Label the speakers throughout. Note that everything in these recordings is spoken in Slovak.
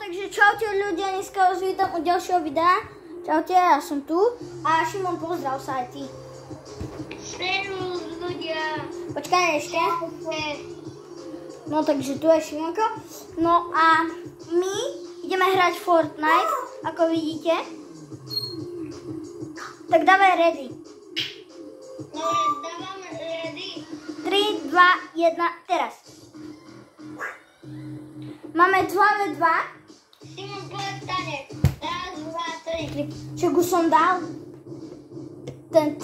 Speaker 1: Takže čaute ľudia, dneska vás vítam u ďalšieho videa. Čaute, ja som tu. A Šimon, pozdrav sa aj ty.
Speaker 2: Servus ľudia.
Speaker 1: Počkaj ešte. No takže tu je Šimonko. No a my ideme hrať Fortnite, ako vidíte. Tak dávaj ready.
Speaker 2: No dávam ready.
Speaker 1: 3, 2, 1, teraz. Máme 2v2.
Speaker 2: Simon povedz tanec. Raz, dva, tri.
Speaker 1: Čak už som dal. Ten.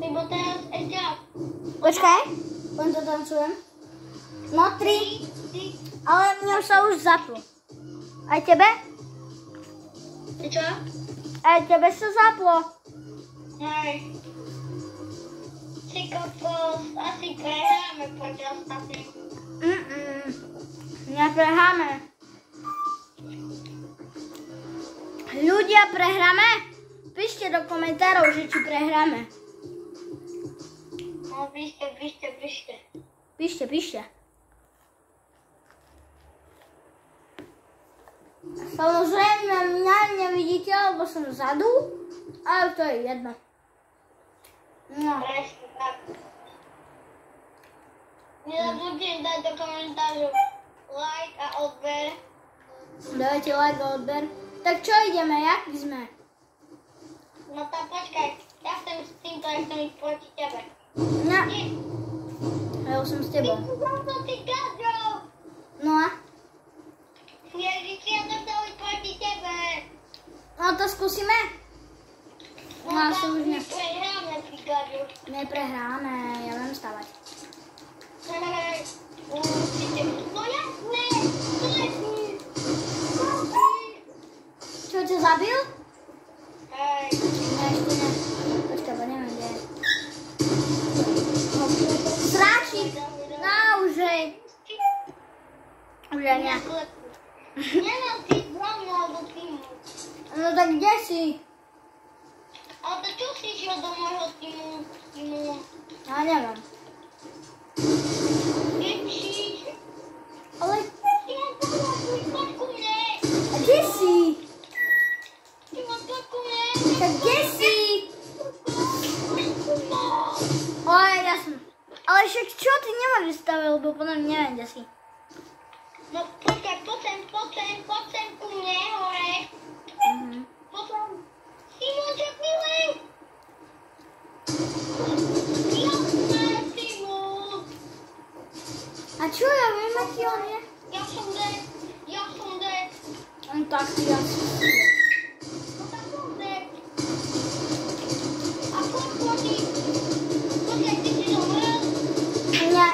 Speaker 2: Simon teraz ešte raz.
Speaker 1: Počkaj, len to tancujem. No 3, ale mňa sa už zaplo. Aj tebe?
Speaker 2: Čo?
Speaker 1: Aj tebe sa zaplo.
Speaker 2: Hej. Ty kokos, asi prehráme počas asi.
Speaker 1: Neprehráme. Ľudia, prehráme? Píšte do komentárov, že či prehráme.
Speaker 2: No píšte.
Speaker 1: Píšte. Samozrejme, mňa nevidíte, lebo som vzadu, ale to je jedno. No.
Speaker 2: Presne tak. Nezabudnite dať do komentářů like a odber.
Speaker 1: Dajte like a odber. Tak čo ideme, jak sme?
Speaker 2: No tak počkaj, ja chcem s týmto, ja chcem ísť proti tebe.
Speaker 1: No. Ja už som s tebou.
Speaker 2: Ty gadžov!
Speaker 1: No a?
Speaker 2: Ježiš, ja som chcel ísť proti tebe.
Speaker 1: No to skúsime? No a som už ne...
Speaker 2: Prehráme, ty gadžov.
Speaker 1: Neprehráme, ja viem stávať.
Speaker 2: No jasné, to je ty.
Speaker 1: Čo, ťa zabil?
Speaker 2: Hej.
Speaker 1: Ne, ešte ne. Počkaj, bo neviem, kde je. Sráčik! No, už hej. Už ja ne.
Speaker 2: Nemám ty za mňa alebo týmu.
Speaker 1: No tak kde si?
Speaker 2: Ale to čo si išiel do môjho týmu?
Speaker 1: Ja neviem.
Speaker 2: Ježiš.
Speaker 1: Ale...
Speaker 2: Simon, poď ku mne.
Speaker 1: A kde si?
Speaker 2: Simon, poď ku mne.
Speaker 1: Tak kde si? Oj, jasno. Ale však čo ty nemáš vystaviť, lebo potom neviem, kde si.
Speaker 2: No počkaj, poď sem ku mne hore. Potom. Simon, čo milej? Jasné, Simon.
Speaker 1: A čo, ja viem, aký on je?
Speaker 2: Ja som dead.
Speaker 1: On tak si jasný.
Speaker 2: No tak som dead. A poď. Počkaj, ty si zomrel?
Speaker 1: Nie.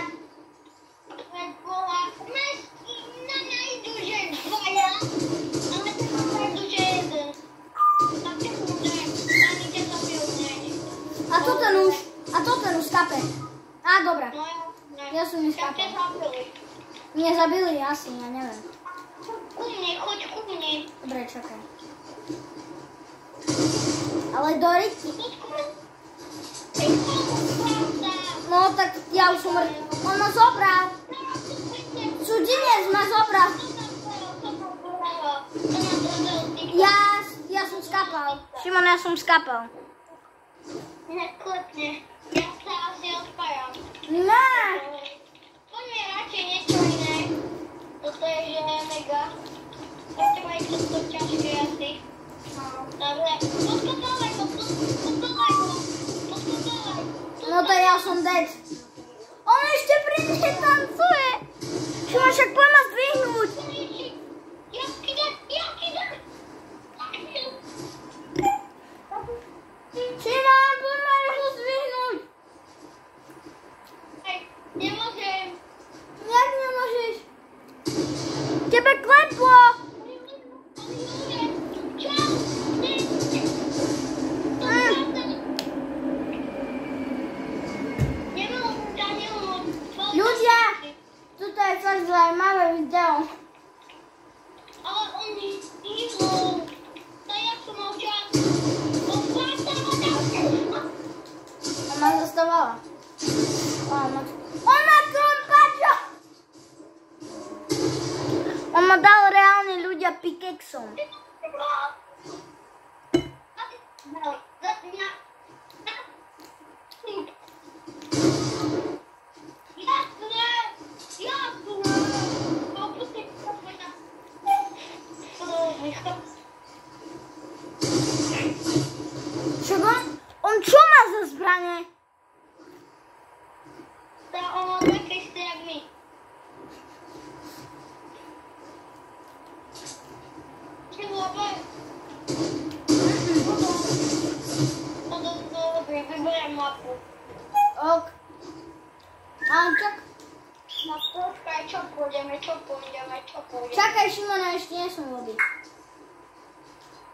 Speaker 2: Boha, na mňa idú, že dvaja, ale teraz idú, že jeden. Tak ja som dead. Ani ťa zabil hneď.
Speaker 1: A to ten už kape. Á, dobrá.
Speaker 2: No
Speaker 1: Ja som
Speaker 2: tak
Speaker 1: neskapal.
Speaker 2: ťa zabili.
Speaker 1: Mne zabili asi, ja neviem.
Speaker 2: Choď ku mne.
Speaker 1: Dobre, čakaj. Ale do ryti.
Speaker 2: Choď ku mne. Ej, pravda.
Speaker 1: No tak ja už som mŕtvy. On ma zobral. Cudzinec ma zobral. Ja som skapal. Šimon, ja som skapal.
Speaker 2: Neklepne. Ja sa asi odpájam.
Speaker 1: Ne.
Speaker 2: Poďme radšej niečo iné. Toto je že mega. Ešte majú to ťažké asi. Dobre. Podkopávaj ho.
Speaker 1: No to ja som dead. On ešte pri mne tancuje. Šimon, však poď ma zdvihnúť.
Speaker 2: Jaký dead.
Speaker 1: Šimon, poď ma rýchlo zdvihnúť.
Speaker 2: Hej, nemôžem.
Speaker 1: Jak nemôžeš? Tebe kleplo.
Speaker 2: Čau.
Speaker 1: Ľudia, toto je fakt zaujímavé video.
Speaker 2: Ale oni idú. Tak jak som mal čas.
Speaker 1: Ona zostawała. O, ma trąba, keksom. Čego? On čo má za zbranie?
Speaker 2: On má také isté jak my. Vyberiem mapu.
Speaker 1: Ok. A čak.
Speaker 2: No počkaj, čo pôjdeme.
Speaker 1: Čakaj, Šimona, ešte nie som vody.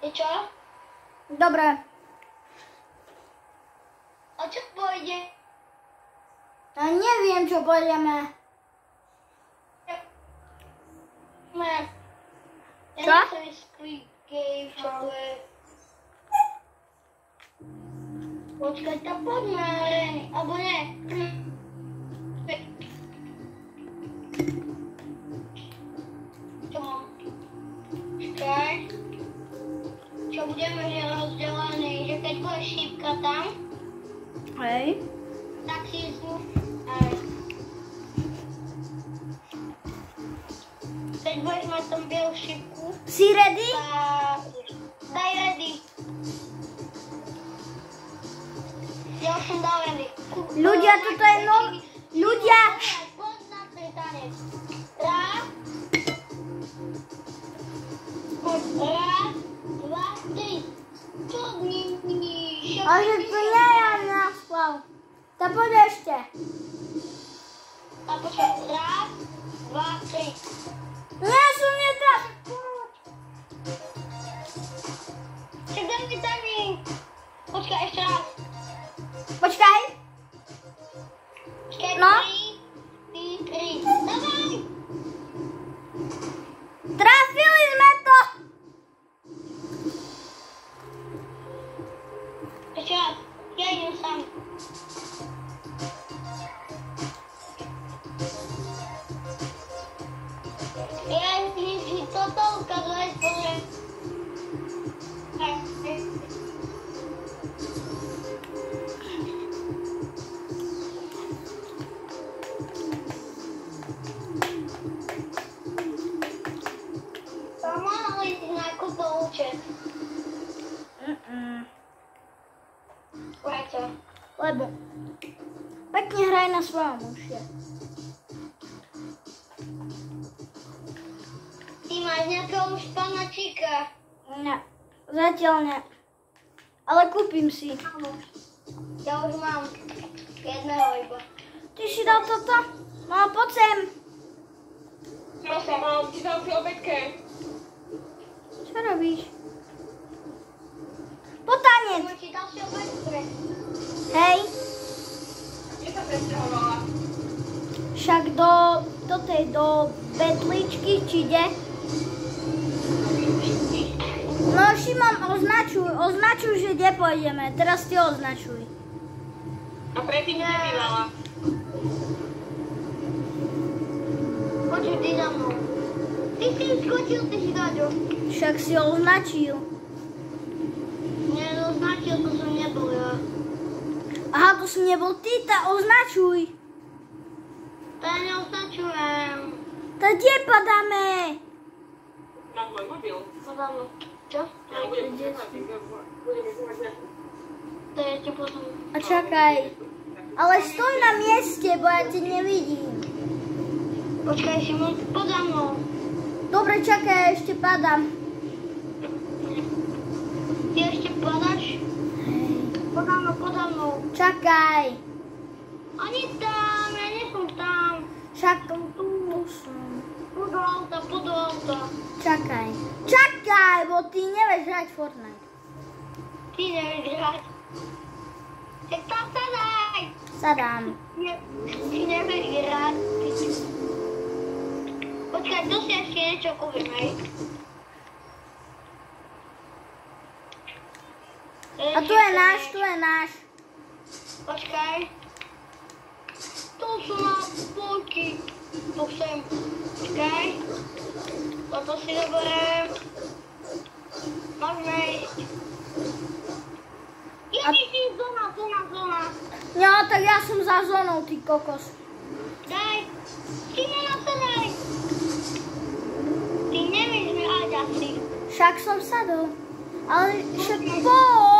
Speaker 2: I čo?
Speaker 1: Dobre.
Speaker 2: A čo pôjde?
Speaker 1: Ja neviem, čo pôjdeme. Čo?
Speaker 2: Ja nechcem ísť Squid Game, čo to je. Počkaj, tak poďme, alebo nie. Čo mám? Počkaj. Čo budeme že rozdelení, že keď bude šípka tam,
Speaker 1: Hej.
Speaker 2: tak si aj. Keď budeš mať tam bielú šípku,
Speaker 1: Si ready?
Speaker 2: daj ready. Ja už som dal ready.
Speaker 1: Ľudia, toto je no... Ľudia!
Speaker 2: Poď na ten tanec. Raz, dva, tri. Čo dní?
Speaker 1: A že to nie ja naspal. To poď ešte.
Speaker 2: A počkaj, raz, dva, tri.
Speaker 1: Nie, som nie tak.
Speaker 2: Čak daj mi timing. Počkaj, ešte raz.
Speaker 1: Počkaj.
Speaker 2: Počkaj,
Speaker 1: No.
Speaker 2: tri. Dávaj.
Speaker 1: Trafili sme to.
Speaker 2: Ešte raz. Ja idem sám. Ja si toto ukazuje spolu. Mohli si nakúpil účet. Prečo?
Speaker 1: Lebo pekne hraj na svojom uši.
Speaker 2: Ty máš nejakého už panačíka.
Speaker 1: Nie, zatiaľ nie. Ale kúpim si.
Speaker 2: Ja už mám jedného iba.
Speaker 1: Ty si dal toto? No poď sem.
Speaker 3: Ja som mám, ti dal pri obedke.
Speaker 1: Čo robíš? Po tanec.
Speaker 2: Ti dal si obecne.
Speaker 1: Hej.
Speaker 3: Kde sa presťahovala?
Speaker 1: Však do tej, do Betličky, či kde? No Šimon, označuj, že kde pôjdeme. Teraz ty označuj.
Speaker 3: A predtým nebývala.
Speaker 2: Počuj, ty za mnou. Ty si skočil, ty si daďo.
Speaker 1: Však si označil.
Speaker 2: Neoznačil, to som nebol ja.
Speaker 1: Aha, to si nebol ty, tá označuj.
Speaker 2: To ja neoznačujem.
Speaker 1: To kde padáme?
Speaker 3: Na môj mobil.
Speaker 2: Podám. Čo?
Speaker 3: Ja budem budeme
Speaker 2: To je ti potom.
Speaker 1: A čakaj. Ale stoj na mieste, bo ja ťa nevidím.
Speaker 2: Počkaj, Šimon, podám mnou.
Speaker 1: Dobre, čakaj, ešte padám.
Speaker 2: Ty ešte padáš? Podám mnou.
Speaker 1: Čakaj.
Speaker 2: Ani tam, ja nie som tam.
Speaker 1: Však tu som.
Speaker 2: Poď do auta.
Speaker 1: Čakaj. Čakaj, bo ty nevieš hrať Fortnite.
Speaker 2: Ty nevieš hrať. Tak tam sadaj.
Speaker 1: Sadám.
Speaker 2: Ty nevieš hrať. Počkaj, tu si ešte niečo kúpim, hej.
Speaker 1: A tu je náš.
Speaker 2: Počkaj. Tu sú nápojky. Tu sem. Počkaj. Toto si zoberiem.
Speaker 1: No, tak ja som za zónou, ty kokos.
Speaker 2: Daj. Ty nenasadaj. Ty nevieš mi aj asi.
Speaker 1: Však som sadol. Ale však poď.